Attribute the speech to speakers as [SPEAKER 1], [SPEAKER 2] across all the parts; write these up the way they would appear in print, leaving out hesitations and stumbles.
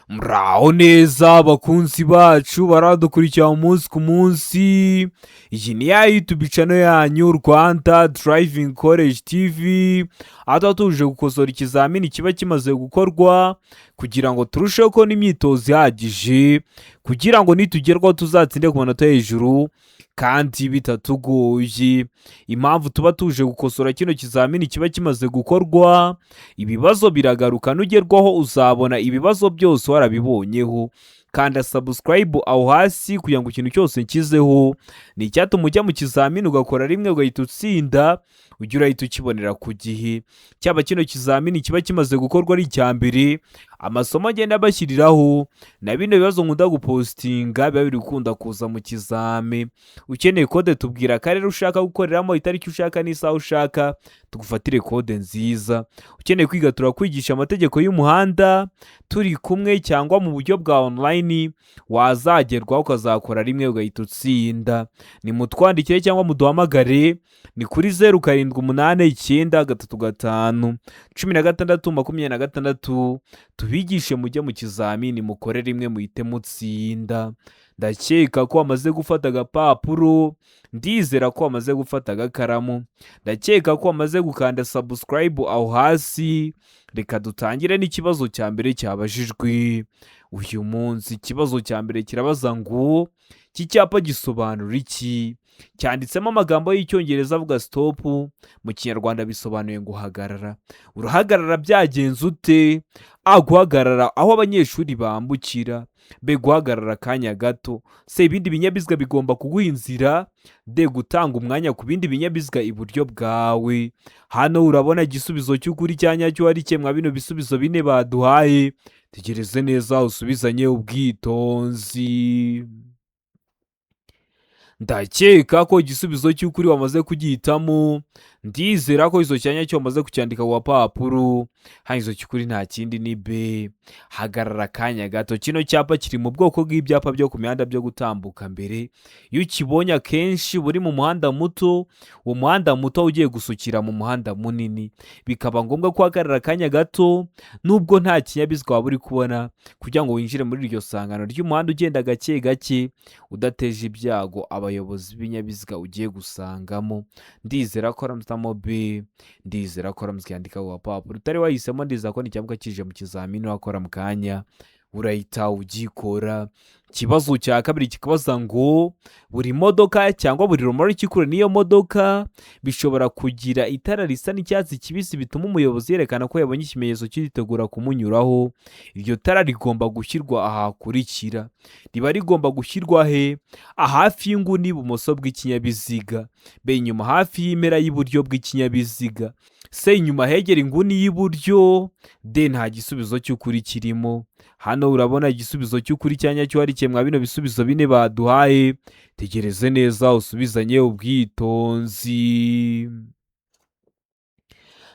[SPEAKER 1] Muraho neza bakunzi bacu baradukurikira umunsi ku munsi. Iyi ni ya YouTube channel yanyu Rwanda Driving College TV. Aho tuje gukosora ikizamini kiba kimaze gukorwa kugira ngo turusheho ko n'imyitozo ihagije kugira ngo nitugerwaho tuzatsinde ku manota hejuru kandi bitatugoye. Impamvu tuba tuje gukosora kino kizamini kiba kimaze gukorwa, ibibazo biragaruka, nugerwaho uzabona ibibazo byose warabibonyeho. Kanda subscribe aho hasi kugira ngo ikintu cyose nkizeho ni icyatuma ujya mu kizamini ugakora rimwe ugahita utsinda, ujya urahita ukibonera ku gihe. Cyaba kino kizamini kiba kimaze gukorwa ari icya mbere, amasomo agenda bashyiriraho na bino bibazo nkunda gupostinga biba biri gukunda kuza mu kizame. Ukeneye kode tubwira akarere ushaka gukoreramo, itariki ushaka n'isaha ushaka, tugufatire kode nziza. Ukeneye kwiga turakwigisha amategeko y'umuhanda turi kumwe cyangwa mu buryo bwa online, wazagerwaho ukazakora rimwe ugahita utsinda. Ni mutwandikire cyangwa muduhamagare, ni kuri 0789351626 tubigishe mujye mu kizamini mukore rimwe muhite mutsinda. Ndakeka ko wamaze gufata agapapuro, ndizera ko wamaze gufata agakaramu, ndakeka ko wamaze gukanda subscribe aho hasi. Reka dutangire n'ikibazo cya mbere cyabajijwe uyu munsi. Ikibazo cya mbere kirabaza ngo iki cyapa gisobanura iki? Cyanditsemo amagambo y'icyongereza avuga stop, mu kinyarwanda bisobanuye ngo hagarara. Urahagarara byagenze ute? Guhagarara aho abanyeshuri bambukira. B, guhagarara akanya gato. C, ibindi binyabiziga bigomba kuguha inzira. D, gutanga umwanya ku bindi binyabiziga iburyo bwawe. Hano urabona igisubizo cy'ukuri cya nyacyo ari kimwe bino bisubizo bine baduhaye. Tegereze neza usubizanye ubwitonzi. Ndakeka ko igisubizo cy'ukuri wamaze kugihitamo, ndizera ko izo cyanya cyo wamaze kucyandika ku papuro. Hangizo cy'ukuri nta kindi ni B, hagarara akanya gato. Kino cyapa kiri mu bwoko bw'ibyapa byo ku mihanda byo gutambuka mbere. Iyo ukibonye akenshi buri mu muhanda muto, uwo muhanda muto ugiye gusukira mu muhanda munini, bikaba ngombwa ko hagarara akanya gato nubwo nta kinyabiziga waba uri kubona, kugira ngo winjire muri iryo sangano ry'umuhanda ugenda gake gake udateje ibyago abayobozi b'ibinyabiziga ugiye gusangamo. Ndizera ko ramutamo B, ndizera ko ramutandika ku papuro. Utari wahisemo ndizera ko nicyabuka kije mu kizamini wakora mu kanya urahita ugikora. Ikibazo cya kabiri kikabaza ngo buri modoka cyangwa buri rumuri kikure n'iyo modoka bishobora kugira itara risa n'icyatsi kibisi bituma umuyobozi yerekana ko yabonye ikimenyetso cy'itegura kumunyuraho. Iryo tara rigomba gushyirwa ahakurikira. Riba rigomba gushyirwa he? Hafi y'inguni ibumoso bw'ikinyabiziga. B, inyuma hafi y'impera y'iburyo bw'ikinyabiziga. C, inyuma hegera inguni y'iburyo. D, nta gisubizo cy'ukuri kirimo. Hano urabona igisubizo cy'ukuri cya nyacyo ari kimwe bino bisubizo bine baduhaye. Tegereze neza usubizanye ubwitonzi.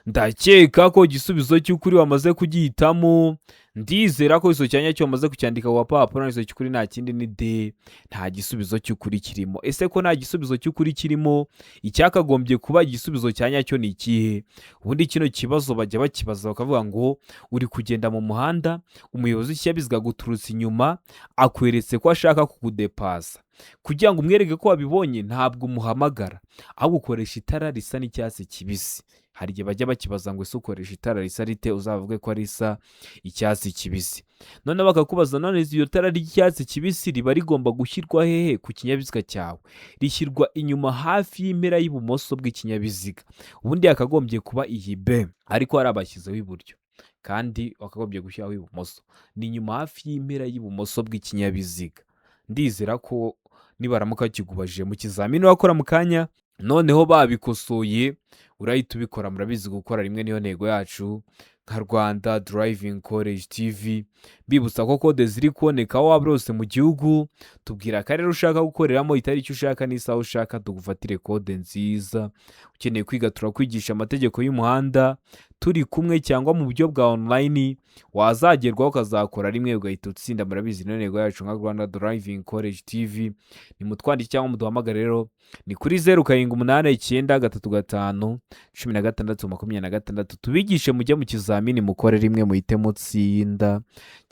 [SPEAKER 1] Ndakeka ko igisubizo cy'ukuri wamaze kugihitamo, ndizera ko iso cyanya cyo wamaze kucyandika ku papuro. Iso cy'ukuri nta kindi ni D, nta gisubizo cy'ukuri kirimo. Ese ko nta gisubizo cy'ukuri kirimo, icyakagombye kuba igisubizo cya nyacyo ni ikihe? Ubundi kino kibazo bajya bakibaza bakavuga ngo uri kugenda mu muhanda, umuyobozi w'ikinyabiziga guturutse inyuma akweretse ko ashaka kukudepasa. Kugira ngo umwereke ko wabibonye ntabwo umuhamagara, ahubwo ukoresha itara risa n'icyatsi kibisi. Hari igihe bajya bakibaza ngo ese ukoresha itara risa rite, uzavuge ko risa icyatsi kibisi. None bakakubaza none iyo tara ry'icyatsi kibisi riba rigomba gushyirwa hehe ku kinyabiziga cyawe? Rishyirwa inyuma hafi y'impera y'ibumoso bw'ikinyabiziga. Ubundi yakagombye kuba iyi B, ariko hari abashyizeho iburyo kandi wakagombye gushyiraho ibumoso. Ni inyuma hafi y'impera y'ibumoso bw'ikinyabiziga. Ndizera ko nibaramuka kigubajije mu kizamini wakora mu kanya, noneho babikosoye urahita ubikora. Murabizi gukora rimwe niyo ntego yacu nka Rwanda Driving College TV. Bibutsa ko kode ziri kuboneka aho waba hose mu gihugu. Tubwira akarere ushaka gukoreramo, itariki ushaka n'isaha ushaka, tugufatire kode nziza. Ukeneye kwiga turakwigisha amategeko y'umuhanda turi kumwe cyangwa mu buryo bwa online, wazagerwaho ukazakora rimwe ugahita utsinda. Murabizi niyo ntego yacu nka Rwanda Driving College TV. Ni mutwandike cyangwa muduhamagare rero, ni kuri 078935 16 tubigishe mujye mu kizamini mukore rimwe muhite mutsinda.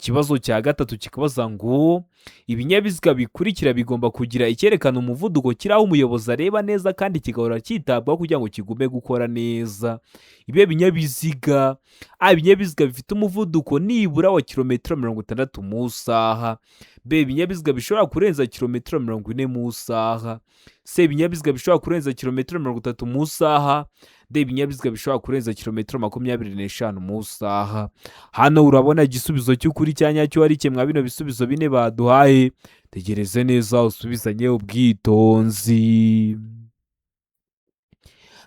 [SPEAKER 1] Ikibazo cya gatatu kikabaza ngo ibinyabiziga bikurikira bigomba kugira icyerekana umuvuduko kiri aho umuyobozi areba neza kandi kigahora cyitabwaho kugira ngo kigume gukora neza. Ibihe binyabiziga ibinyabiziga bifite umuvuduko nibura wa kilometero 60 mu isaha. Ibinyabiziga bishobora kurenza kilometero 40 mu isaha. Ibinyabiziga bishobora kurenza kilometero 30 mu isaha. Ibinyabiziga bishobora kurenza kilometero 25 mu isaha. Hano urabona igisubizo cy'ukuri cya nyacyo ari kimwe bino bisubizo bine baduhaye. Tegereze neza usubizanye ubwitonzi.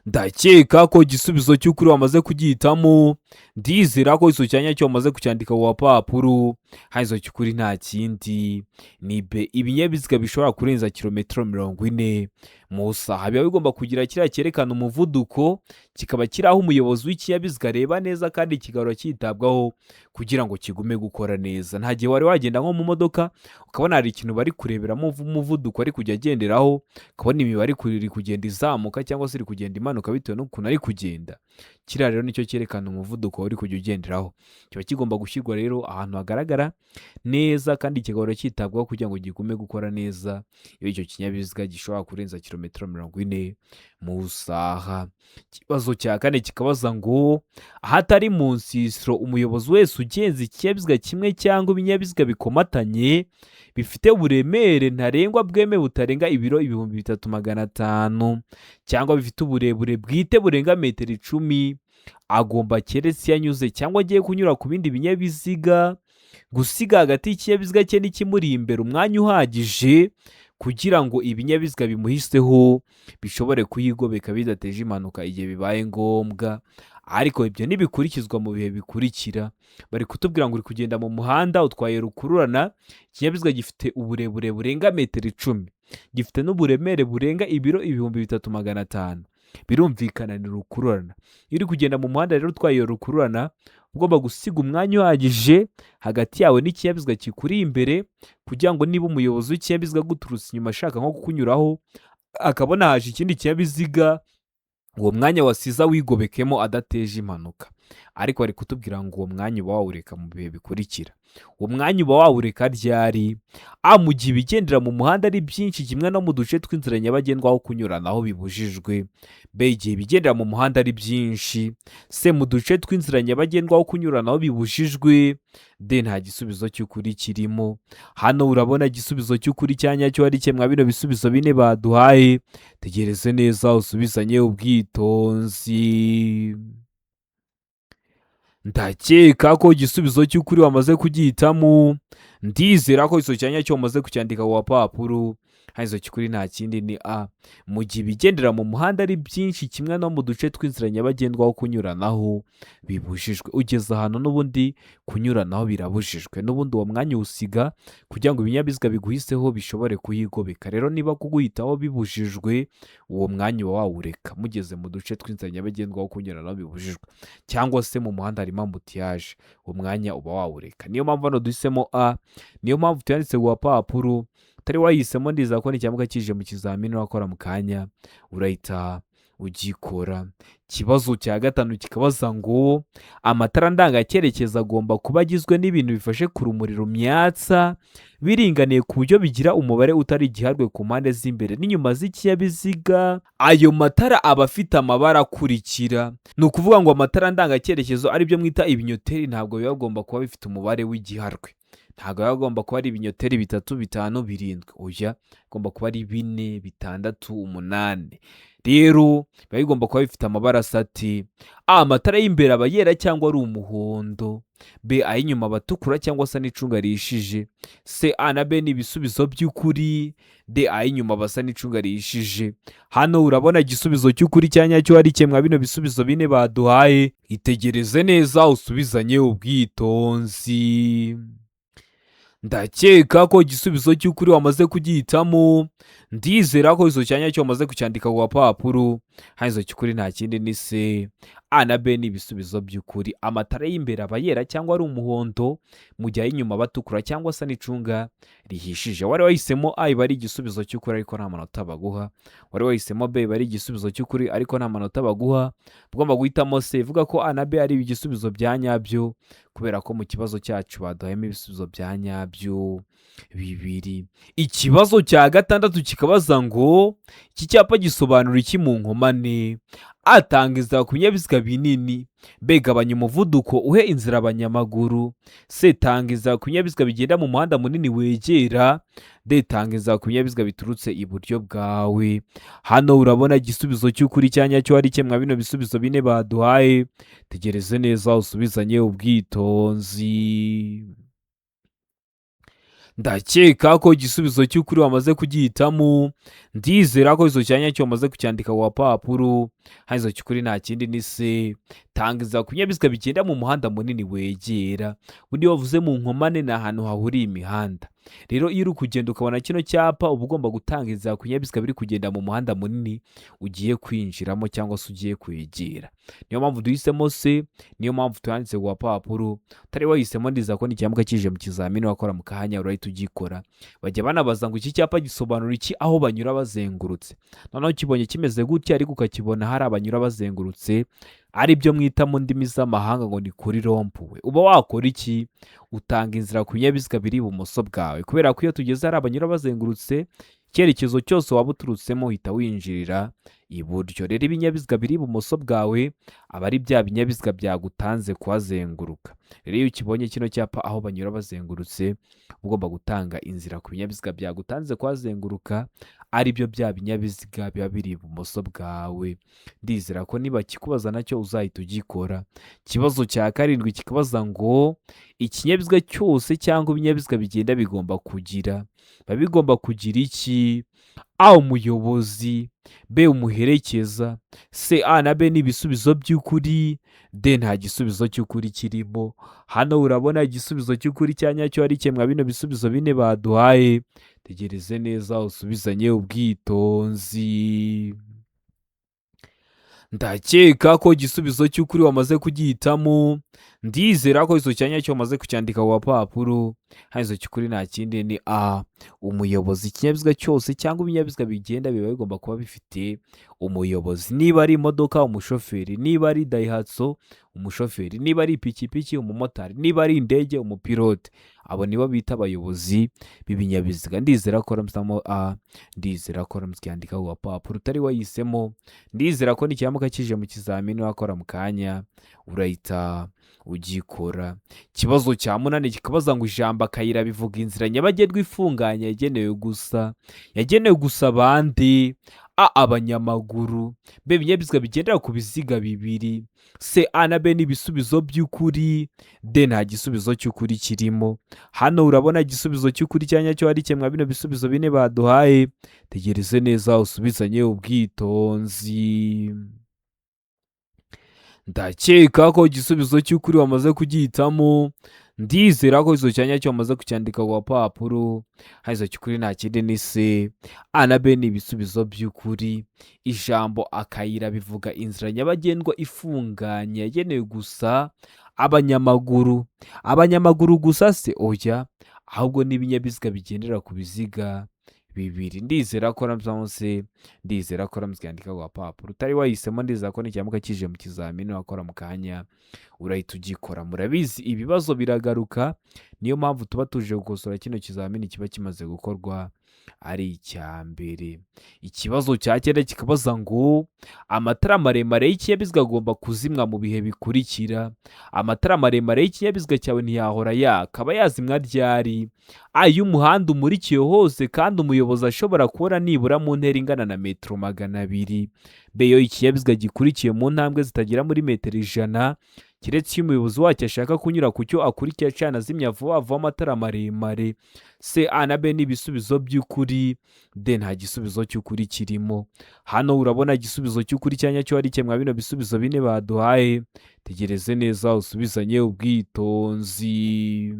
[SPEAKER 1] Ndakeka ko igisubizo cy'ukuri wamaze kugihitamo. Ndizera ko iso cyanya cyo wamaze kucyandika ku papuro. Haizo cy'ukuri nta kindi ni B. Ibinyabiziga bishobora kurenza kilometero 40 mu isaha biba bigomba kugira kiriya cyerekana umuvuduko, kikaba kiri aho umuyobozi w'ikinyabiziga areba neza kandi kigahora cyitabwaho kugira ngo kigume gukora neza. Nta gihe wari wagenda nko mu modoka ukabona hari ikintu bari kureberamo umuvuduko ari kujya agenderaho, ukabona imibare iri kugenda izamuka cyangwa se iri kugenda imanuka bitewe n'ukuntu ari kugenda. Kiriya rero nicyo cyerekana umuvuduko uri kujya ugenderaho. Kiba kigomba gushyirwa rero ahantu hagaragara neza kandi kigahora cyitabwaho kugira ngo gigume gukora neza. Iyo icyo kinyabiziga gishobora kurenza kilometero 40 mu isaha. Ikibazo cya kane kikabaza ngo ahatari mu nsisiro umuyobozi wese ugenza ikinyabiziga kimwe cyangwa ibinyabiziga bikomatanye bifite uburemere ntarengwa bweme butarenga ibiro 3500 cyangwa bifite uburebure bwite burenga metero 10, agomba keretse yanyuze cyangwa agiye kunyura ku bindi binyabiziga gusiga hagati y'ikinyabiziga cye n'ikimuri imbere umwanya uhagije kugira ngo ibinyabiziga bimuhiseho bishobore kuyigobeka bidateje impanuka igihe bibaye ngombwa. Ariko ibyo ntibikurikizwa mu bihe bikurikira. Bari kutubwira ngo uri kugenda mu muhanda utwaye rukururana, ikinyabiziga gifite uburebure burenga metero 10, gifite n'uburemere burenga ibiro 3500. Birumvikana ni rukururana. Iyo uri kugenda mu muhanda rero utwaye iyo rukururana ugomba gusiga umwanya uhagije hagati yawe n'ikinyabiziga kikuri imbere kugira ngo niba umuyobozi w'ikinyabiziga guturutse inyuma ashaka nko kukunyuraho akabona haje ikindi kinyabiziga, uwo mwanya wasiza wigobekemo adateje impanuka. Ariko bari kutubwira ngo uwo mwanya uba wawureka mu bihe bikurikira. Uwo mwanya uba wawureka ryari? Mu gihe ibigendera mu muhanda ari byinshi kimwe no mu duce tw'inzira nyabagendwa aho kunyuranaho bibujijwe. B. Igihe ibigendera mu muhanda ari byinshi. C. Mu duce tw'inzira nyabagendwa aho kunyuranaho bibujijwe. D. Nta gisubizo cy'ukuri kirimo. Hano urabona igisubizo cy'ukuri cya nyacyo ari kimwe bino bisubizo bine baduhaye. Tegereze neza usubizanye ubwitonzi. Ndakeka ko igisubizo cy'ukuri wamaze kugihitamo. Ndizera ko iso cyanya cyo wamaze kucyandika ku papuro. Haizo cy'ukuri nta kindi ni A. Mu gihe ibigendera mu muhanda ari byinshi kimwe no mu duce tw'inzira nyabagendwa aho kunyuranaho bibujijwe. Ugeze ahantu n'ubundi kunyuranaho birabujijwe, n'ubundi uwo mwanya usiga kugira ngo ibinyabiziga biguhiseho bishobore kuyigobeka. Rero niba kuguhitaho bibujijwe uwo mwanya uba wawureka mugeze mu duce tw'inzira nyabagendwa aho kunyuranaho bibujijwe, cyangwa se mu muhanda harimo ambutiyaje, uwo mwanya uba wawureka. Niyo mpamvu hano duhisemo A. Niyo mpamvu tuyanditse ku papuro. Utari wahisemo ndiza ko n'icyamuka kije mu kizamini wakora mu kanya urahita ugikora. Ikibazo cya gatanu kikabaza ngo amatara ndangacyerekezo agomba kuba agizwe n'ibintu bifashe ku rumuri rumyatsa biringaniye ku buryo bigira umubare utari igiharwe ku mpande z'imbere n'inyuma z'ikinyabiziga. Ayo matara aba afite amabara akurikira. Ni ukuvuga ngo amatara ndangacyerekezo aribyo mwita ibinyoteri ntabwo biba bigomba kuba bifite umubare w'igiharwe. Ntabwo biba bigomba kuba ari ibinyoteri 3, 5, 7. Oya, bigomba kuba ari 4, 6, 8. Rero biba bigomba kuba bifite amabara asati. Amatara y'imbere aba yera cyangwa ari umuhondo. B. Ay'inyuma abatukura cyangwa se n'icunga rihishije. C. A na B ni ibisubizo by'ukuri. D. Ay'inyuma basa n'icunga rihishije. Hano urabona igisubizo cy'ukuri cya nyacyo ari kimwe bino bisubizo bine baduhaye. Itegereze neza usubizanye ubwitonzi. Ndakeka ko igisubizo cy'ukuri wamaze kugihitamo. Ndizera ko iso cyanya cyo wamaze kucyandika ku papuro. hanyuma cy'ukuri nta kindi ni se. A na B ni ibisubizo by'ukuri. Amatara y'imbere aba yera cyangwa ari umuhondo, mu gihe ay'inyuma aba atukura cyangwa se n'icunga rihishije. Wari wahisemo A iba ari igisubizo cy'ukuri ariko nta manota baguha. Wari wahisemo B iba ari igisubizo cy'ukuri ariko nta manota baguha. Ugomba guhitamo C ivuga ko A na B ari ibisubizo bya nyabyo, kubera ko mu kibazo cyacu baduhayemo ibisubizo bya nyabyo bibiri. Ikibazo cya gatandatu kikabaza ngo iki cyapa gisobanura iki mu nkomane? A, tanga inzira ku binyabiziga binini. B, gabanya umuvuduko uhe inzira abanyamaguru. C, tanga inzira ku binyabiziga bigenda mu muhanda munini wegera. D, tanga inzira ku binyabiziga biturutse iburyo bwawe. Hano urabona igisubizo cy'ukuri cyanya cyo ari kimwe bino bisubizo bine baduhaye. Tegereze neza usubizanye ubwitonzi. Ndakeka ko igisubizo cy'ukuri wamaze kugihitamo. Ndizera ko izo cyanya cyo wamaze kucyandika ku papuro. Hanyuma cy'ukuri nta kindi ni se. Tanga inzira ku binyabiziga bigenda mu muhanda munini wegera. Ubundi wavuze mu nkomane ni ahantu hahuriye imihanda. Rero iyo uri kugenda ukabona kino cyapa uba ugomba gutanga inzira ku binyabiziga biri kugenda mu muhanda munini ugiye kwinjiramo cyangwa se ugiye kwegera. Niyo mpamvu duhisemo se, niyo mpamvu tuyanditse ku papuro. Utari wahisemo ndiza ko n'icyambuka kije mu kizamini wakora mu kanya urahita ugikora. Bajya banabaza ngo iki cyapa gisobanura iki aho banyura bazengurutse. Noneho kibonye kimeze gutya ariko ukakibona hari abanyura bazengurutse, ari byo mwita mu ndimi z'amahanga ngo ni kuri rompuwe. Uba wakora iki? Utanga inzira ku binyabiziga biri ibumoso bwawe, kubera ko iyo tugeze hari abanyura bazengurutse, icyerekezo cyose waba uturutsemo uhita winjirira iburyo. Rero ibinyabiziga biri ibumoso bwawe aba ari bya binyabiziga byagutanze kuhazenguruka. Rero iyo ukibonye kino cyapa aho banyura bazengurutse, ugomba gutanga inzira ku binyabiziga byagutanze kuhazenguruka, ari byo bya binyabiziga biba biri ibumoso bwawe. Ndizera ko niba kikubaza nacyo uzahita ugikora. Ikibazo cya karindwi kikabaza ngo ikinyabiziga cyose cyangwa ibinyabiziga bigenda bigomba kugira. Biba bigomba kugira iki? A, umuyobozi. B, umuherekeza. C, A na B ni ibisubizo by'ukuri. D, nta gisubizo cy'ukuri kirimo. Hano urabona igisubizo cy'ukuri cyanya cyo ari kimwe bino bisubizo bine baduhaye. Tegereze neza usubizanye ubwitonzi. Ndakeka ko igisubizo cy'ukuri wamaze kugihitamo. Ndizera ko izo cyanya cyo wamaze kucyandika ku papuro. Hanyuma cy'ukuri nta kindi ni A, umuyobozi. Ikinyabiziga cyose cyangwa ibinyabiziga bigenda biba bigomba kuba bifite umuyobozi. Niba ari imodoka, umushoferi. Niba ari dayihatsu, umushoferi. Niba ari ipikipiki, umumotari. Niba ari indege, umupilote. Abo nibo bita abayobozi b'ibinyabiziga. Ndizera ko ramsamo A, ndizera ko ramskyandika ku papuro utari wahisemo. Ndizera ko n'icyambuka kije mu kizamini wakora mu kanya urahita ugikora. Ikibazo cya munani kikabaza ngo ijambo akayira bivuga inzira nyabagendwa ifunganye yagenewe gusa bande? A, abanyamaguru. B, ibinyabiziga bigendera ku biziga bibiri. C, A na B ni ibisubizo by'ukuri. D, nta gisubizo cy'ukuri kirimo. Hano urabona igisubizo cy'ukuri cyanya cyo ari kimwe bino bisubizo bine baduhaye. Tegereze neza usubizanye ubwitonzi. Ndakeka ko igisubizo cy'ukuri wamaze kugihitamo. Ndizera ko izo cyanya cyo wamaze kucyandika ku papuro. Hanyuma cy'ukuri nta kindi ni C. A na B ni ibisubizo by'ukuri. Ijambo akayira bivuga inzira nyabagendwa ifunganye yagenewe gusa abanyamaguru. Abanyamaguru gusa se? Oya, ahubwo n'ibinyabiziga bigendera ku biziga bibiri. Ndizera ko ramsamo, ndizera ko ramskyandika ku papuro utari wahisemo. Ndizera ko n'icyambuka kije mu kizamini wakora mu kanya urahita ugikora. Murabizi ibibazo biragaruka, niyo mpamvu tuba tuje gukosora kino kizamini kiba kimaze gukorwa ari icya mbere. Ikibazo cya cyenda kikabaza ngo amatara maremare y'ikinyabiziga agomba kuzimwa mu bihe bikurikira. Amatara maremare y'ikinyabiziga cyawe ntiyahora yaka, aba yazimwa ryari? A, iyo umuhanda umurikiye hose kandi umuyobozi ashobora kubona nibura mu ntera ingana na metero 200. B, iyo ikinyabiziga gikurikiye mu ntambwe zitagera muri metero 100, keretse iyo umuyobozi wacyo ashaka kunyura ku cyo akurikiye acana azimya vuba vuba amatara maremare. C, A na B ni ibisubizo by'ukuri. D, nta gisubizo cy'ukuri kirimo. Hano urabona igisubizo cy'ukuri cyanya cyo ari kimwe bino bisubizo bine baduhaye. Tegereze neza usubizanye ubwitonzi.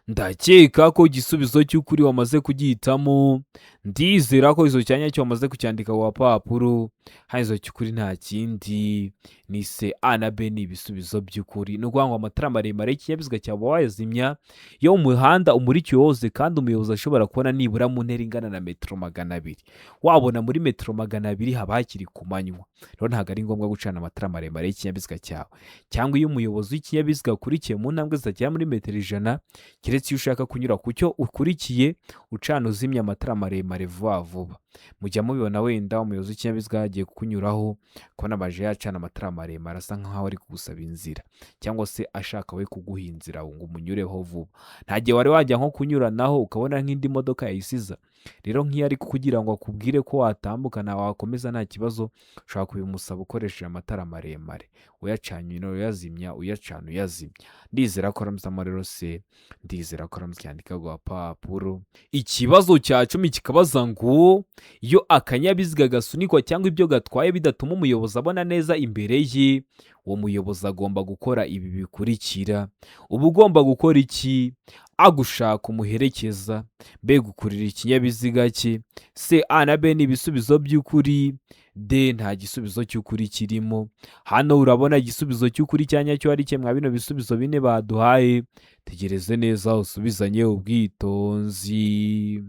[SPEAKER 1] ndakeka ko igisubizo cy'ukuri wamaze kugihitamo. Ndizera ko izo cyanya cyo wamaze kucyandika ku papuro. Hanyuma cy'ukuri nta kindi ni se A na B ni ibisubizo by'ukuri. Ni ukuvuga ngo amatara maremare y'ikinyabiziga cyawe wayazimya yo mu muhanda umurikiwe wose, kandi umuyobozi ashobora kubona nibura mu ntera ingana na metero 200. Wabona muri metero 200 haba hakiri ku manywa, rero ntabwo ari ngombwa gucana amatara maremare y'ikinyabiziga cyawe. Cyangwa iyo umuyobozi w'ikinyabiziga akurikiye mu ntambwe zitagera muri metero 100, keretse iyo ushaka kunyura ku cyo ukurikiye ucana uzimya amatara maremare vuba vuba. Mujya mubibona wenda umuyobozi w'ikinyabiziga yagiye kunyuraho kubona abaje yacana amatara maremare asa nkaho ari kugusaba inzira, cyangwa se ashaka we kuguha inzira ngo umunyureho vuba. Nta gihe wari wajya nko kunyuranaho ukabona nk'indi modoka yayisiza. Rero nk'iyo ari kugira ngo akubwire ko watambuka na wakomeza nta kibazo, ushobora kubimusaba ukoresheje amatara maremare, uyacanye uyazimya, uyacana uyazimya. Ndizera ko ramuzamo rero se, ndizera ko ramuzyandika ku papuro. Ikibazo cya 10 kikabaza ngo iyo akanyabiziga gasunikwa cyangwa ibyo gatwaye bidatuma umuyobozi abona neza imbere ye, uwo muyobozi agomba gukora ibi bikurikira. Uba ugomba gukora iki? A, gushaka umuherekeza. B, gukurira ikinyabiziga cye. C, A na B ni ibisubizo by'ukuri. D, nta gisubizo cy'ukuri kirimo. Hano urabona igisubizo cy'ukuri cyanya cyo ari kimwe bino bisubizo bine baduhaye. Tegereze neza usubizanye ubwitonzi.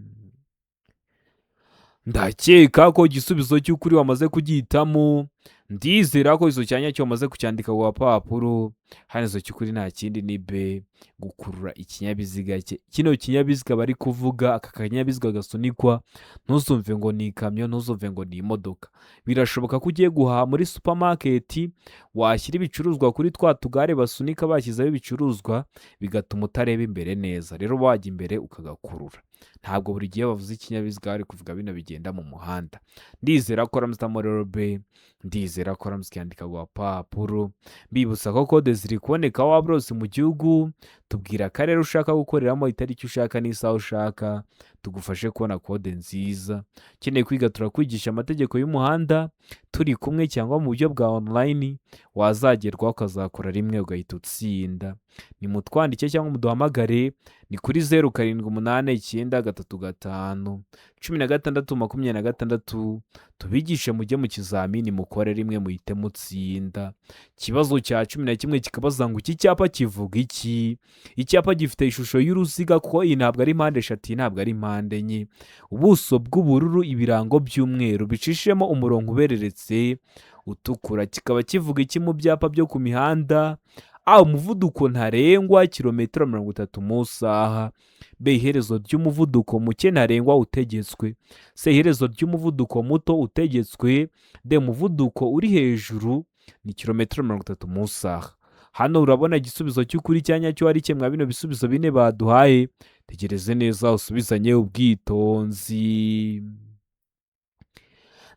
[SPEAKER 1] Ndakeka ko igisubizo cy'ukuri wamaze kugihitamo. Ndizera ko izo cyanya cyo wamaze kucyandika ku papuro. Hano izo cy'ukuri nta kindi ni B, gukurura ikinyabiziga cye. Kino kinyabiziga bari kuvuga, aka kanyabiziga gasunikwa, ntuzumve ngo ni ikamyo, ntuzumve ngo ni imodoka. Birashoboka ko ugiye guhaha muri supermarket, washyira ibicuruzwa kuri twa tugare basunika bashyizeho ibicuruzwa, bigatuma utareba imbere neza. Rero wajya imbere ukagakurura. Ntabwo buri gihe bavuze ikinyabiziga bari kuvuga bino bigenda mu muhanda. Ndizera ko ramuzamo rero B, ndizera ko ramuzyandika ku papuro. Bibutsa ko kode ziri kuboneka waba urose mu gihugu. Tubwira akarere ushaka gukoreramo, itariki ushaka n'isaha ushaka, tugufashe kubona kode nziza. Ukeneye kwiga turakwigisha amategeko y'umuhanda turi kumwe, cyangwa mu buryo bwa online wazagerwaho ukazakora rimwe ugahita utsinda. Nimutwandike cyangwa muduhamagare, ni kuri 0789351626. Tubigishe mujye mu kizamini mukore rimwe muhite mutsinda. Ikibazo cya 11 kikabaza ngo iki cyapa kivuga iki? Icyapa gifite ishusho y'uruziga, kuko iyi ntabwo ari mpande eshatu, ntabwo ari mpande enye. Ubuso bw'ubururu, ibirango by'umweru bicishemo umurongo ubereretse utukura. Kikaba kivuga iki mu byapa byo ku mihanda? A, umuvuduko ntarengwa kilometero 30 mu isaha. B, iherezo ry'umuvuduko muke ntarengwa utegetswe. C, iherezo ry'umuvuduko muto utegetswe. D, umuvuduko uri hejuru ni kilometero 30 mu isaha. Hano urabona igisubizo cy'ukuri cyanya cyo ari kimwe bino bisubizo bine baduhaye. Tegereze neza usubizanye ubwitonzi.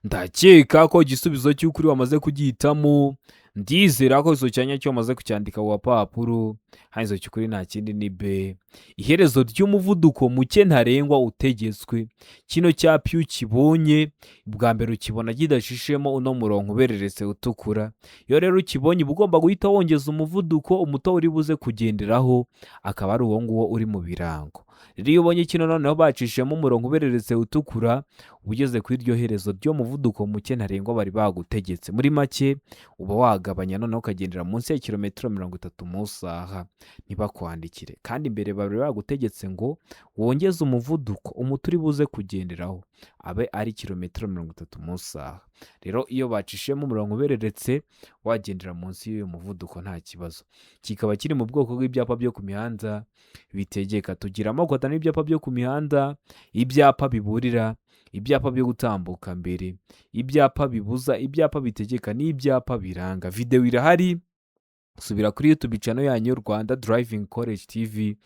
[SPEAKER 1] Ndakeka ko igisubizo cy'ukuri wamaze kugihitamo. Ndizera ko izo cyanya cyo wamaze kucyandika ku papuro. Hanyuma cy'ukuri nta kindi ni B, iherezo ry'umuvuduko muke ntarengwa utegetswe. Kino cyapa iyo ukibonye bwa mbere ukibona kidashishemo uno murongo ubereretse utukura. Iyo rero ukibonye uba ugomba guhita wongeza umuvuduko umuto uri buze kugenderaho, akaba ari uwo nguwo uri mu birango. Rero iyo ubonye kino noneho bacishemo umurongo ubereretse utukura, ugeze kuri iryo herezo ry'umuvuduko muke ntarengwa bari bagutegetse. Muri make uba wagabanya noneho ukagendera munsi ya kilometero 30 mu isaha. Ntibakwandikire kandi imbere bari bagutegetse ngo wongeze umuvuduko umuto uri buze kugenderaho abe ari kilometero 30 mu isaha. Rero iyo bacishemo umurongo ubereretse wagendera munsi y'uyu muvuduko nta kibazo. Kikaba kiri mu bwoko bw'ibyapa byo ku mihanda bitegeka. Tugira amoko atanu y'ibyapa byo ku mihanda: ibyapa biburira, ibyapa byo gutambuka mbere, ibyapa bibuza, ibyapa bitegeka n'ibyapa biranga. Video irahari, subira kuri YouTube channel yanyu Rwanda Driving College TV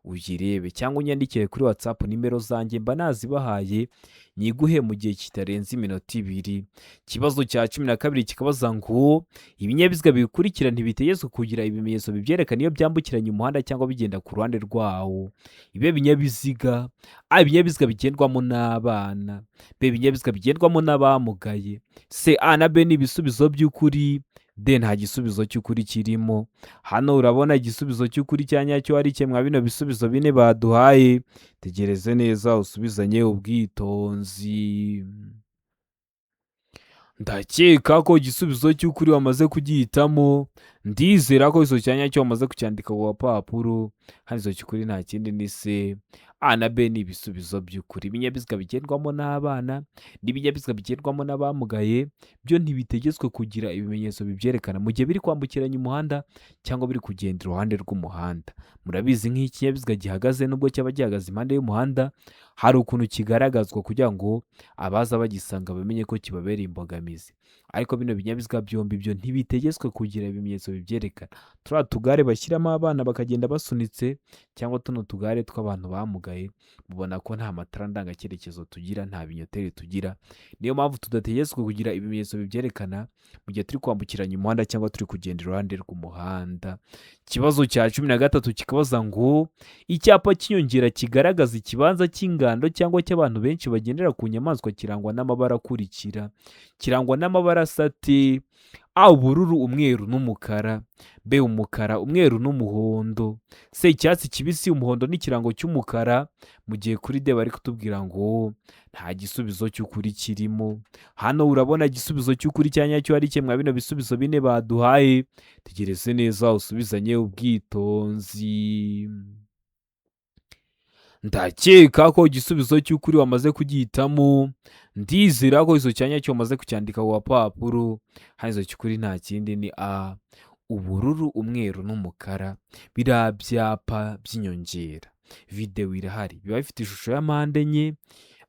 [SPEAKER 1] uyirebe, cyangwa unyandikire kuri WhatsApp nimero zanjye mba nazibahaye nyiguhe mu gihe kitarenze iminota 2. Kibazo cya 12 kikabaza ngo ibinyabiziga bikurikira ntibitegetswe kugira ibimenyetso bibyerekana iyo byambukiranye umuhanda cyangwa bigenda ku ruhande rwawo. Ibe binyabiziga A, ibinyabiziga bigendwamo n'abana. B, ibinyabiziga bigendwamo n'abamugaye. C, A na B ni ibisubizo by'ukuri. D nta gisubizo cy'ukuri kirimo. Hano urabona igisubizo cy'ukuri cya nyacyo ari cye mwa bino bisubizo bine baduhaye. Tegereze neza usubizanye ubwitonzi. Ndakeka ko igisubizo cy'ukuri wamaze kugihitamo. Ndizera ko izo cyanya cyo wamaze kucyandika ku gapapuro. Hano izo cy'ukuri nta kindi ni C. A na B ni ibisubizo by'ukuri. Ibinyabiziga bigendwamo n'abana n'ibinyabiziga bigendwamo n'abamugaye byo ntibitegetswe kugira ibimenyetso bibyerekana mu gihe biri kwambukiranya umuhanda cyangwa biri kugenda iruhande rw'umuhanda. Murabizi nk'ikinyabiziga gihagaze nubwo cyaba gihagaze impande y'umuhanda, hari ukuntu kigaragazwa kugira ngo abaza bagisanga bamenye ko kibabereye imbogamizi. Ariko bino binyabiziga byombi byo ntibitegetswe kugira ibimenyetso bibyerekana. Turiya tugare bashyiramo abana bakagenda basunitse cyangwa tuno tugare tw'abantu bamugaye, mubona ko nta matara ndangacyerekezo tugira, nta binyoteri tugira. Niyo mpamvu tudategetswe kugira ibimenyetso bibyerekana mu gihe turi kwambukiranya umuhanda cyangwa turi kugenda iruhande rw'umuhanda. Ikibazo cya 13 kikabaza ngo icyapa cy'inyongera kigaragaza ikibanza cy'ingando cyangwa cy'abantu benshi bagendera ku nyamaswa kirangwa n'amabara akurikira. Kirangwa n'amabara asate: A ubururu, umweru n'umukara; B umukara, umweru n'umuhondo; C icyatsi kibisi, umuhondo n'ikirango cy'umukara. Mu gihe kuri D bari kutubwira ngo nta gisubizo cy'ukuri kirimo. Hano urabona igisubizo cy'ukuri cya nyacyo ari cye mwa bino bisubizo bine baduhaye. Tegereze neza usubizanye ubwitonzi. Ndakeka ko igisubizo cy'ukuri wamaze kugihitamo. Ndizera ko izo cyanya cyo wamaze kucyandika ku gapapuro. Hano izo cy'ukuri nta kindi ni A ubururu, umweru n'umukara. Biriya byapa by'inyongera, videwo irahari, biba bifite ishusho ya mpande enye,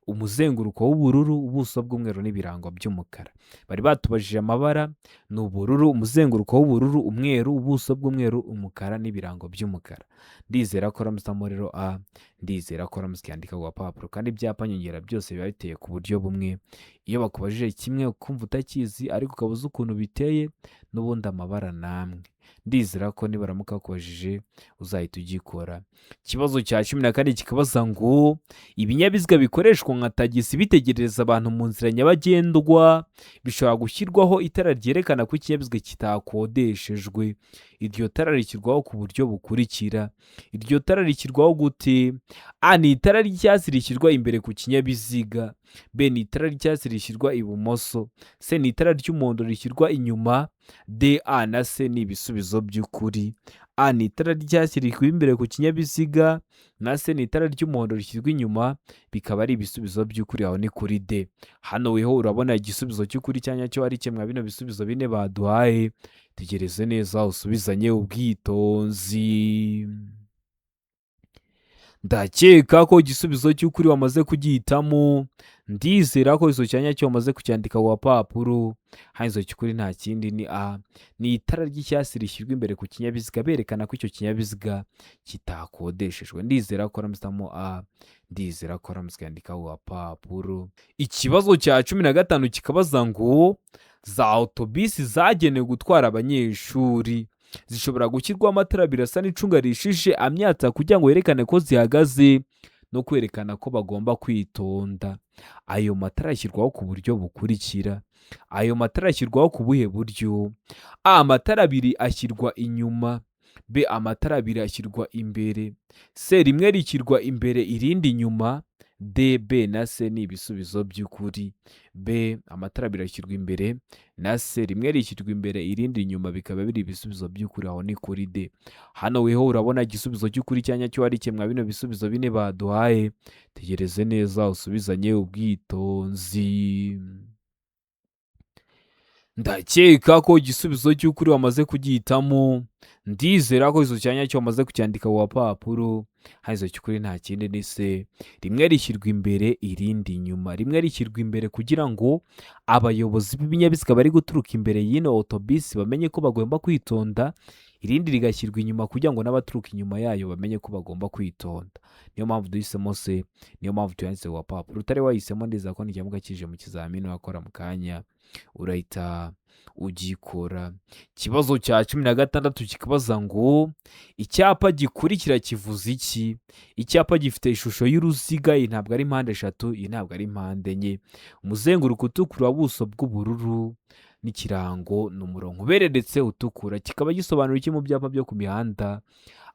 [SPEAKER 1] umuzenguruko w'ubururu, ubuso bw'umweru n'ibirango by'umukara. Bari batubajije amabara: ni ubururu, umuzenguruko w'ubururu, umweru, ubuso bw'umweru, umukara n'ibirango by'umukara. Ndizera ko ramusamo rero A. Ndizera ko ramusyandika ku gapapuro, kandi ibyapa nyongera byose biba biteye ku buryo bumwe. Iyo bakubajije kimwe ukumva utakizi ariko ukabuza ukuntu biteye, n'ubundi amabara namwe. Ndizera ko nibaramuka bakubajije uzahita ugikora. Ikibazo cya 14 kikabaza ngo ibinyabiziga bikoreshwa nka tagisi bitegereza abantu mu nzira nyabagendwa bishobora gushyirwaho itara ryerekana ko ikinyabiziga kitakodeshejwe. Iryo tara rishyirwaho ku buryo bukurikira. Iryo tara rishyirwaho gute? A ni itara ry'icyatsi rishyirwa imbere ku kinyabiziga. B ni itara ry'icyatsi rishyirwa ibumoso. C ni itara ry'umuhondo rishyirwa inyuma. D, A na C ni ibisubizo by'ukuri. A ni itara ry'icyatsi rishyirwa imbere ku kinyabiziga, na C ni itara ry'umuhondo rishyirwa inyuma, bikaba ari ibisubizo by'ukuri. Aho ni kuri D. Hano weho urabona igisubizo cy'ukuri cya nyacyo ari cye mwa bino bisubizo bine baduhaye. Tegereze neza usubizanye ubwitonzi. Ndakeka ko igisubizo cy'ukuri wamaze kugihitamo. Ndizera ko izo cyanya cyo wamaze kucyandika ku gapapuro. Hano izo cy'ukuri nta kindi ni A. Ni itara ry'icyatsi rishyirwa imbere ku kinyabiziga berekana ko icyo kinyabiziga kitakodeshejwe. Ndizera ko ramusamo A. Ndizera ko ramusyandika ku gapapuro. Ikibazo cya 15 kikabaza ngo za autobisi zagenewe gutwara abanyeshuri zishobora gushyirwaho amatara birasa n'icunga rishije amyatsa kugira ngo yerekane ko zihagaze no kwerekana ko bagomba kwitonda. Ayo matara ashyirwaho ku buryo bukurikira. Ayo matara ashyirwaho ku buhe buryo? A amatara abiri ashyirwa inyuma. B amatara abiri ashyirwa imbere. C rimwe rishyirwa imbere irindi inyuma. D, B na C ni ibisubizo by'ukuri. B amatara abiri ashyirwa imbere, na C rimwe rishyirwa imbere irindi inyuma, bikaba biri ibisubizo by'ukuri. Aho ni kuri D. Hano weho urabona igisubizo cy'ukuri cya nyacyo ari cye mwa bino bisubizo bine baduhaye. Tegereze neza usubizanye ubwitonzi. Ndakeka ko igisubizo cy'ukuri wamaze kugihitamo. Ndizera ko izo cyanya cyo wamaze kucyandika ku gapapuro. Hano izo cy'ukuri nta kindi ni C. Rimwe rishyirwa imbere irindi inyuma. Rimwe rishyirwa imbere kugira ngo abayobozi b'ibinyabiziga bari guturuka imbere y'ino autobisi bamenye ko bagomba kwitonda. Irindi rigashyirwa inyuma kugira ngo n'abaturuka inyuma yayo bamenye ko bagomba kwitonda. Niyo mpamvu duhisemo C. Niyo mpamvu tuyanditse ku gapapuro. Utari wahisemo ndizera ko n'ikimuga kije mu kizamini wakora mu kanya urahita ugikora. Ikibazo cya 16 kikabaza ngo icyapa gikurikira kivuze iki? Icyapa gifite ishusho y'uruziga, iyi ntabwo ari mpande eshatu, iyi ntabwo ari mpande enye. Umuzenguruko utukura, ubuso bw'ubururu, n'ikirango ni umurongo ubereretse utukura, kikaba gisobanura iki mu byapa byo ku mihanda?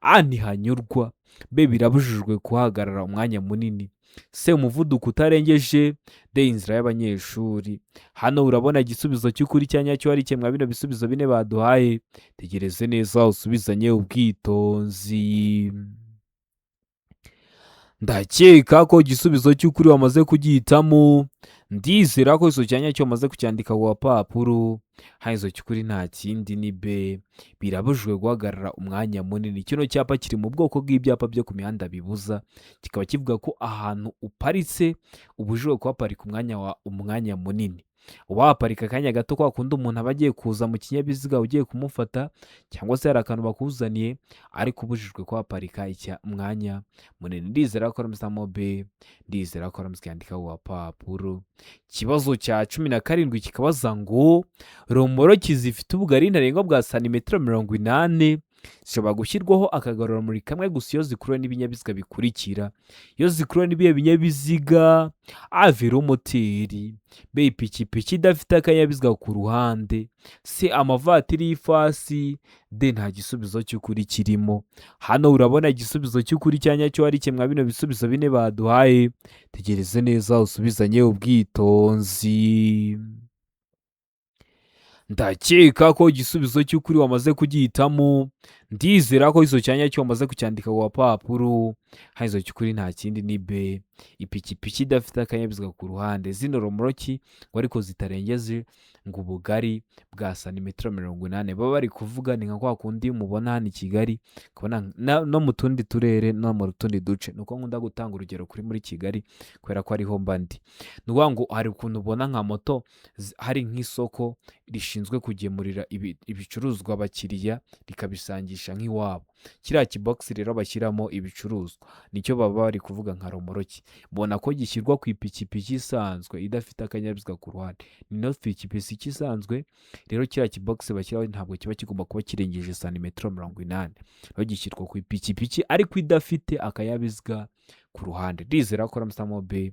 [SPEAKER 1] A, ntihanyurwa. B, birabujijwe kuhagarara umwanya munini. C, umuvuduko utarengeje. D, inzira y'abanyeshuri. Hano urabona igisubizo cy'ukuri cya nyacyo ari kimwe bino bisubizo bine baduhaye. Tegereze neza usubizanye ubwitonzi. Ndakeka ko igisubizo cy'ukuri wamaze kugihitamo. Ndizera ko iso cyanya cyo wamaze kucyandika ku papuro. Haizo cy'ukuri nta kindi ni B, birabujijwe guhagarara umwanya munini. Kino cyapa kiri mu bwoko bw'ibyapa byo ku mihanda bibuza, kikaba kivuga ko ahantu uparitse ubujijwe kuhaparika umwanya munini. Waparika akanya gato kwa kundi umuntu aba agiye kuza mu kinyabiziga ugiye kumufata, cyangwa se hari akantu bakuzaniye, ariko ubujijwe kuhaparika umwanya munini. Ndizera ko ramuzamo B, ndizera ko ramuzandika ku papuro. Kibazo cya 17 kikabaza ngo romoroki zifite ubugari ntarengwa bwa santimetero 80 zishobora gushyirwaho akagarurarumuri kamwe gusa iyo zikuruwe n'ibinyabiziga bikurikira. Iyo zikuruwe n'ibihe binyabiziga: A, velomoteri. B, ipikipiki idafite akanyabiziga ku ruhande. C, amavatiri y'ifasi. D, nta gisubizo cy'ukuri kirimo. Hano urabona igisubizo cy'ukuri cya nyacyo ari kimwe bino bisubizo bine baduhaye. Tegereze neza usubizanye ubwitonzi. Ndakeka ko igisubizo cy'ukuri wamaze kugihitamo. Ndizera ko iso cyanya cyo wamaze kucyandika ku papuro. Haizo cy'ukuri nta kindi ni B, ipikipiki idafite akanyabiziga ku ruhande. Zino romoroki ngo ariko zitarengeje ngo ubugari bwa santimetero 80. Baba bari kuvuga ni nka kwa kundi mubona hano i Kigali, kubona no mu tundi turere no mu tundi duce. Nuko nkunda gutanga urugero kuri muri Kigali kubera ko ariho mba ndi. Nuvuga ngo hari ukuntu ubona nka moto hari nk'isoko rishinzwe kugemurira ibicuruzwa abakiriya rikabisangisha nk'iwabo. Kiriya kibogisi rero bashyiramo ibicuruzwa nicyo baba bari kuvuga nka romoroki. Mbona ko gishyirwa ku ipikipiki isanzwe idafite akanyabiziga ku ruhande. Ni no ipikipiki isanzwe rero kiriya kibogisi bashyiraho ntabwo kiba kigomba kuba kirengeje santimetero 80. Rero gishyirwa ku ipikipiki ariko idafite akanyabiziga ku ruhande. Ndizera ko ramuzamo B,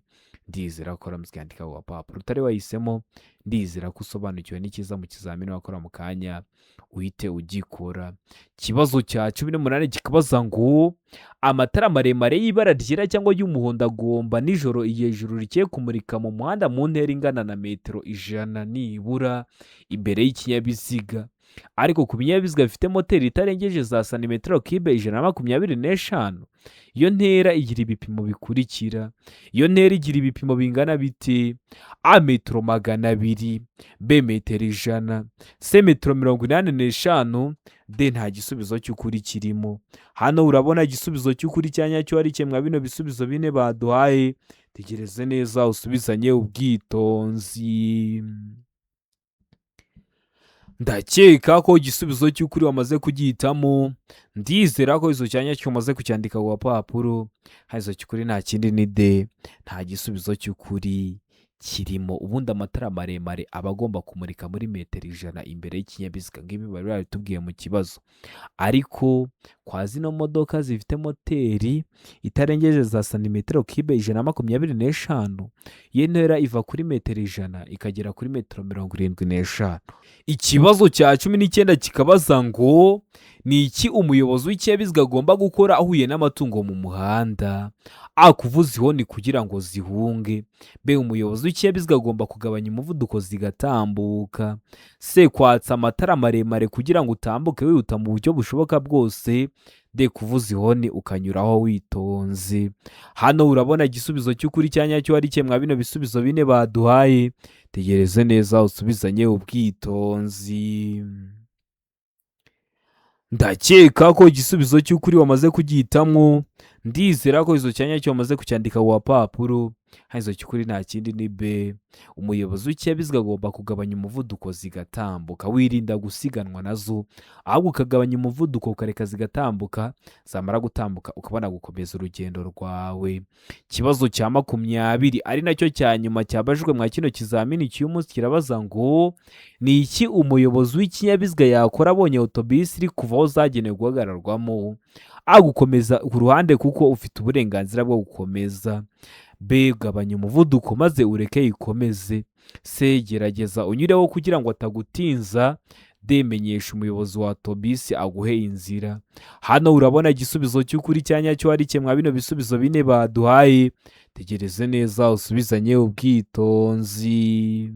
[SPEAKER 1] ndizera ko ramuzandika ku papuro. Utari wahisemo, ndizera ko usobanukiwe n'ikiza mu kizamini wakora mu kanya uhite ugikora. Kibazo cya 18 kikabaza ngo amatara maremare y'ibara ryera cyangwa y'umuhondo agomba nijoro igihe ijuru rigiye kumurika mu muhanda mu ntera ingana na metero 100 nibura imbere y'ikinyabiziga, ariko ku binyabiziga bifite moteri itarengeje za santimetero kibe 125. Iyo ntera igira ibipimo bikurikira. Iyo ntera igira ibipimo bingana biti: A, metero 200. B, metero 100. C, metero 85. D, nta gisubizo cy'ukuri kirimo. Hano urabona igisubizo cy'ukuri cya nyacyo ari kimwe bino bisubizo bine baduhaye. Tegereze neza usubizanye ubwitonzi. Ndakeka ko igisubizo cy'ukuri wamaze kugihitamo. Ndizera ko izo cyanya cyo wamaze kucyandika ku papuro. Haizo cy'ukuri nta kindi ni D, nta gisubizo cy'ukuri kirimo. Ubundi amatara maremare aba agomba kumurika muri metero 100 imbere y'ikinyabiziga, nk'ibi bari babitubwiye mu kibazo. Ariko kwa zino modoka zifite moteri itarengeje za santimetero kibe 125, iyo ntera iva kuri metero 100 ikagera kuri metero 75. Ikibazo cya 19 kikabaza ngo ni iki umuyobozi w'ikinyabiziga agomba gukora ahuye n'amatungo mu muhanda? A, kuvuza ihoni kugira ngo zihunge. B, umuyobozi w'ikinyabiziga agomba kugabanya umuvuduko zigatambuka. C, kwatsa amatara maremare kugira ngo utambuke wihuta mu buryo bushoboka bwose. D, kuvuza ihoni ukanyuraho witonze. Hano urabona igisubizo cy'ukuri cya nyacyo ari kimwe bino bisubizo bine baduhaye. Tegereze neza usubizanye ubwitonzi. Ndakeka ko igisubizo cy'ukuri wamaze kugihitamo. Ndizera ko izo cyanya cyo wamaze kucyandika ku papuro. Haizo cy'ukuri nta kindi ni B, umuyobozi w'ikinyabiziga agomba kugabanya umuvuduko zigatambuka. Wirinda gusiganwa nazo, ahubwo ukagabanya umuvuduko ukareka zigatambuka, zamara gutambuka ukabona gukomeza urugendo rwawe. Kibazo cya 20 ari nacyo cya nyuma cyabajwe mwa kino kizamini cy'umunsi kirabaza ngo ni iki umuyobozi w'ikinyabiziga yakora abonye autobus iri kuva aho zagenewe guhagararwamo? A, gukomeza ku ruhande kuko ufite uburenganzira bwo gukomeza. B gabanya umuvuduko maze ureke ikomeze. C gerageza unyureho kugira ngo atagutinza. D menyesha umuyobozi wa otobisi aguhe inzira. Hano urabona igisubizo cy'ukuri cya nyacyo ari kimwe bino bisubizo bine baduhaye. Tegereze neza usubizanye ubwitonzi.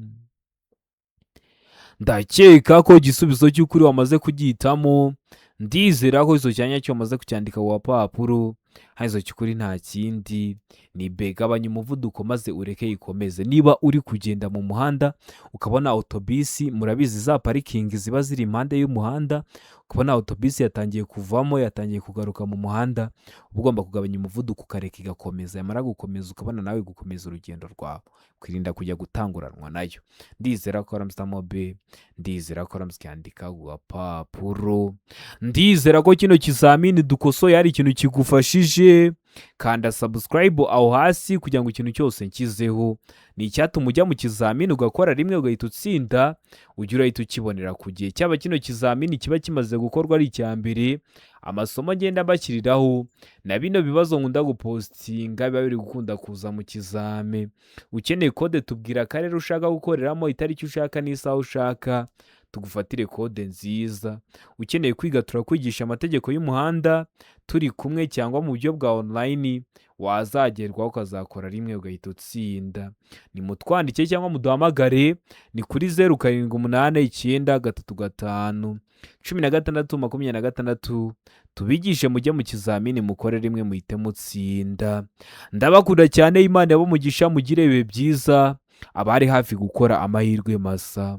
[SPEAKER 1] Ndakeka ko igisubizo cy'ukuri wamaze kugihitamo. Ndizera ko izo cyanya cyo wamaze kucyandika ku papuro. Haizo cy'ukuri nta kindi ni B gabanya umuvuduko maze ureke ikomeze. Niba uri kugenda mu muhanda ukabona autobisi, murabizi za parikingi ziba ziri impande y'umuhanda, ukabona autobisi yatangiye kuvamo, yatangiye kugaruka mu muhanda, ugomba kugabanya umuvuduko ukareka igakomeza. Yamara gukomeza ukabona nawe gukomeza urugendo rwawe, kwirinda kujya gutanguranwa nayo. Ndizera ko ramstamo B, ndizera ko ramskyandika ku papuro. Ndizera ko kino kizamini dukosoye ari ikintu kigufashije. Kanda subscribe aho hasi kugira ngo ikintu cyose nkizeho ni icyatuma ujya mu kizamini ugakora rimwe ugahita utsinda, ujya urahita ukibonera ku gihe. Cyaba kino kizamini kiba kimaze gukorwa ari icya mbere, amasomo agenda bashyiriraho na bino bibazo nkunda gupostinga biba biri gukunda kuza mu kizame. Ukeneye kode tubwira akarere ushaka gukoreramo, itariki ushaka n'isaha ushaka, tugufatire kode nziza. Ukeneye kwiga turakwigisha amategeko y'umuhanda turi kumwe cyangwa mu buryo bwa online, wazagerwaho ukazakora rimwe ugahita utsinda. Ni mutwandike cyangwa muduhamagare, ni kuri 0789351626 tubigishe mujye mu kizamini mukore rimwe muhite mutsinda. Ndabakunda cyane, Imana yabo umugisha, mugire ibihe byiza, abari hafi gukora amahirwe masa.